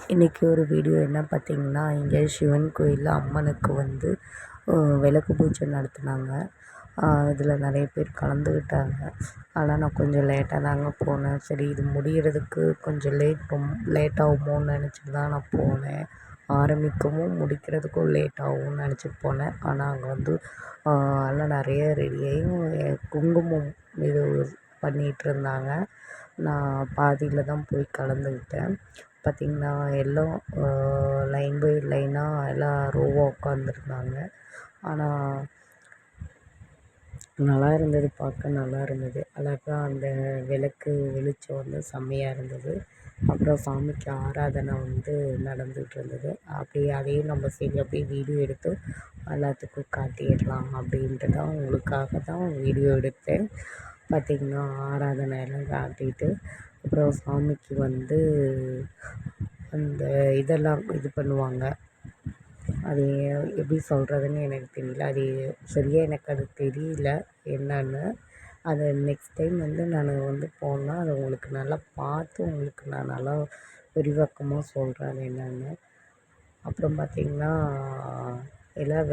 இன்றைக்கி ஒரு வீடியோ என்ன பார்த்திங்கன்னா, இங்கே சிவன் கோயிலில் அம்மனுக்கு வந்து விளக்கு பூஜை நடத்துனாங்க. இதில் நிறைய பேர் கலந்துக்கிட்டாங்க. ஆனால் நான் கொஞ்சம் லேட்டாக தாங்க போனேன். சரி, இது முடிகிறதுக்கு கொஞ்சம் லேட் ஆகுமோன்னு நினச்சிட்டு தான் நான் போனேன். ஆரம்பிக்கவும் முடிக்கிறதுக்கும் லேட் ஆகும்னு நினச்சிட்டு போனேன். ஆனால் அங்கே வந்து எல்லாம் நிறைய ரெடியாகி குங்குமம் இது பண்ணிகிட்ருந்தாங்க. நான் பாதியில் தான் போய் கலந்துக்கிட்டேன். பார்த்திங்கன்னா எல்லாம் லைன் பை லைனாக எல்லாம் ரோவாக உட்காந்துருந்தாங்க. ஆனால் நல்லா இருந்தது, பார்க்க நல்லா இருந்தது. அழகாக அந்த விளக்கு வெளிச்சம் வந்து செம்மையாக இருந்தது. அப்புறம் சாமிக்கு ஆராதனை வந்து நடந்துகிட்டு இருந்தது. அப்படியே அதையும் நம்ம சரி அப்படியே வீடியோ எடுத்து எல்லாத்துக்கும் காட்டிடலாம் அப்படின்ட்டு தான் உங்களுக்காக தான் வீடியோ எடுத்தேன். பார்த்திங்கன்னா ஆராதனை எல்லாம் காட்டிட்டு அப்புறம் சாமிக்கு வந்து அந்த இதெல்லாம் இது பண்ணுவாங்க. அது எப்படி சொல்கிறதுன்னு எனக்கு தெரியல. அது சரியாக எனக்கு அது தெரியல என்னன்னு. அது நெக்ஸ்ட் டைம் வந்து நான் வந்து போனால் அதை உங்களுக்கு நல்லா பார்த்து உங்களுக்கு நான் நல்லா விரிவாக்கமாக சொல்கிறேன் அது என்னன்னு. அப்புறம் பார்த்திங்கன்னா எல்லாம்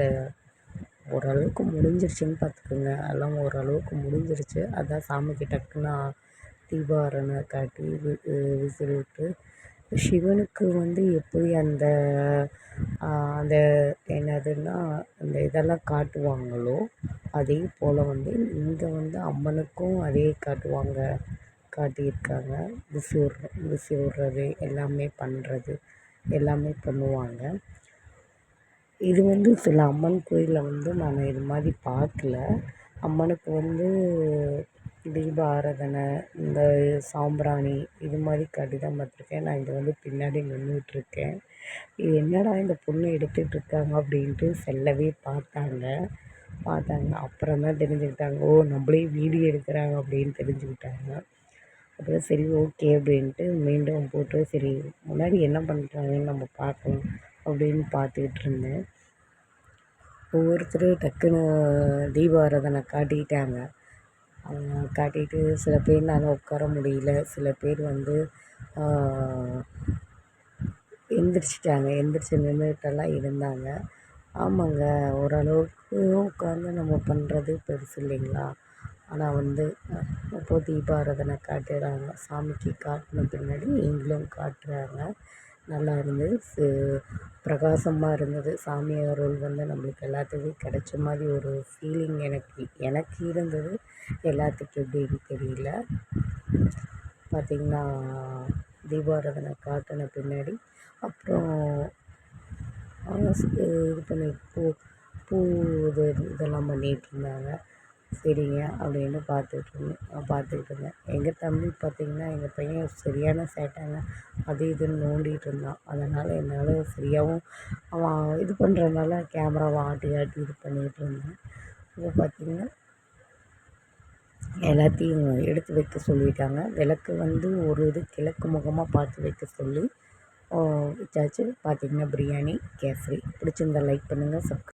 ஓரளவுக்கு முடிஞ்சிருச்சுன்னு பார்த்துக்குங்க. எல்லாம் ஓரளவுக்கு முடிஞ்சிருச்சு. அதான் சாமிக்கு டக்குன்னு தீபாராதனை காட்டி விசில் விட்டு சிவனுக்கு வந்து எப்படி அந்த அந்த என்னதுன்னா அந்த இதெல்லாம் காட்டுவாங்களோ அதே போல் வந்து இங்கே வந்து அம்மனுக்கும் அதே காட்டியிருக்காங்க. விசி விடுறது எல்லாமே பண்ணுறது எல்லாமே பண்ணுவாங்க. இது வந்து சில அம்மன் கோயிலில் வந்து நான் இது மாதிரி பார்க்கல. அம்மனுக்கு வந்து தீப ஆராதனை இந்த சாம்பிராணி இது மாதிரி காட்டி தான் பார்த்துருக்கேன். நான் இங்கே வந்து பின்னாடி நின்றுட்டுருக்கேன். இது என்னடா இந்த பொண்ணு எடுத்துகிட்ருக்காங்க அப்படின்ட்டு செல்லவே பார்த்தாங்க. அப்புறம் தான் தெரிஞ்சுக்கிட்டாங்க, ஓ நம்மளே வீடியோ எடுக்கிறாங்க அப்படின்னு தெரிஞ்சுக்கிட்டாங்க. அப்புறம் சரி ஓகே அப்படின்ட்டு மீண்டும் போட்டு சரி முன்னாடி என்ன பண்ணுறாங்கன்னு நம்ம பார்க்கலாம் அப்படின்னு பார்த்துக்கிட்டு இருந்தேன். ஒவ்வொருத்தரும் டக்குன்னு தீபாராதனை காட்டிக்கிட்டாங்க. காட்டிட்டு சில பேர்னால உட்கார முடியல. சில பேர் வந்து எந்திரிச்சிட்டாங்க. எந்திரிச்சு நின்றுட்டெல்லாம் இருந்தாங்க. ஆமாங்க, ஓரளவுக்கு உட்காந்து நம்ம பண்ணுறது பெருசு இல்லைங்களா? ஆனால் வந்து இப்போது தீபாராதனை காட்டுறாங்க. சாமிக்கு காட்டின பின்னாடி நீங்களும் காட்டுறாங்க. நல்லா இருந்தது. பிரகாசமாக இருந்தது. சாமி அருள் வந்து நம்மளுக்கு எல்லாத்துக்கும் கிடைச்ச மாதிரி ஒரு ஃபீலிங் எனக்கு இருந்தது. எல்லாத்துக்கும் எப்படின்னு தெரியல. பார்த்திங்கன்னா தீபாராதனை காட்டின பின்னாடி அப்புறம் இது பண்ணி பூ இதெல்லாம் பண்ணிகிட்டு இருந்தாங்க. சரிங்க அப்படின்னு பார்த்துக்கிட்டு இருந்தேன். எங்கள் தம்பி பார்த்திங்கன்னா எங்கள் பையன் சரியான சேட்டைங்க. அது இதுன்னு நோண்டிகிட்டு இருந்தான். அதனால் என்னால் சரியாகவும் அவன் இது பண்ணுறதுனால கேமராவை ஆட்டி இது பண்ணிகிட்டு இருந்தேன். இப்போ பார்த்திங்கன்னா எல்லாத்தையும் எடுத்து வைக்க சொல்லிட்டாங்க. விளக்கு வந்து ஒரு இது கிழக்கு முகமாக பார்த்து வைக்க சொல்லி வச்சாச்சு. பார்த்திங்கன்னா பிரியாணி கேசரி பிடிச்சிருந்தா லைக் பண்ணுங்கள்.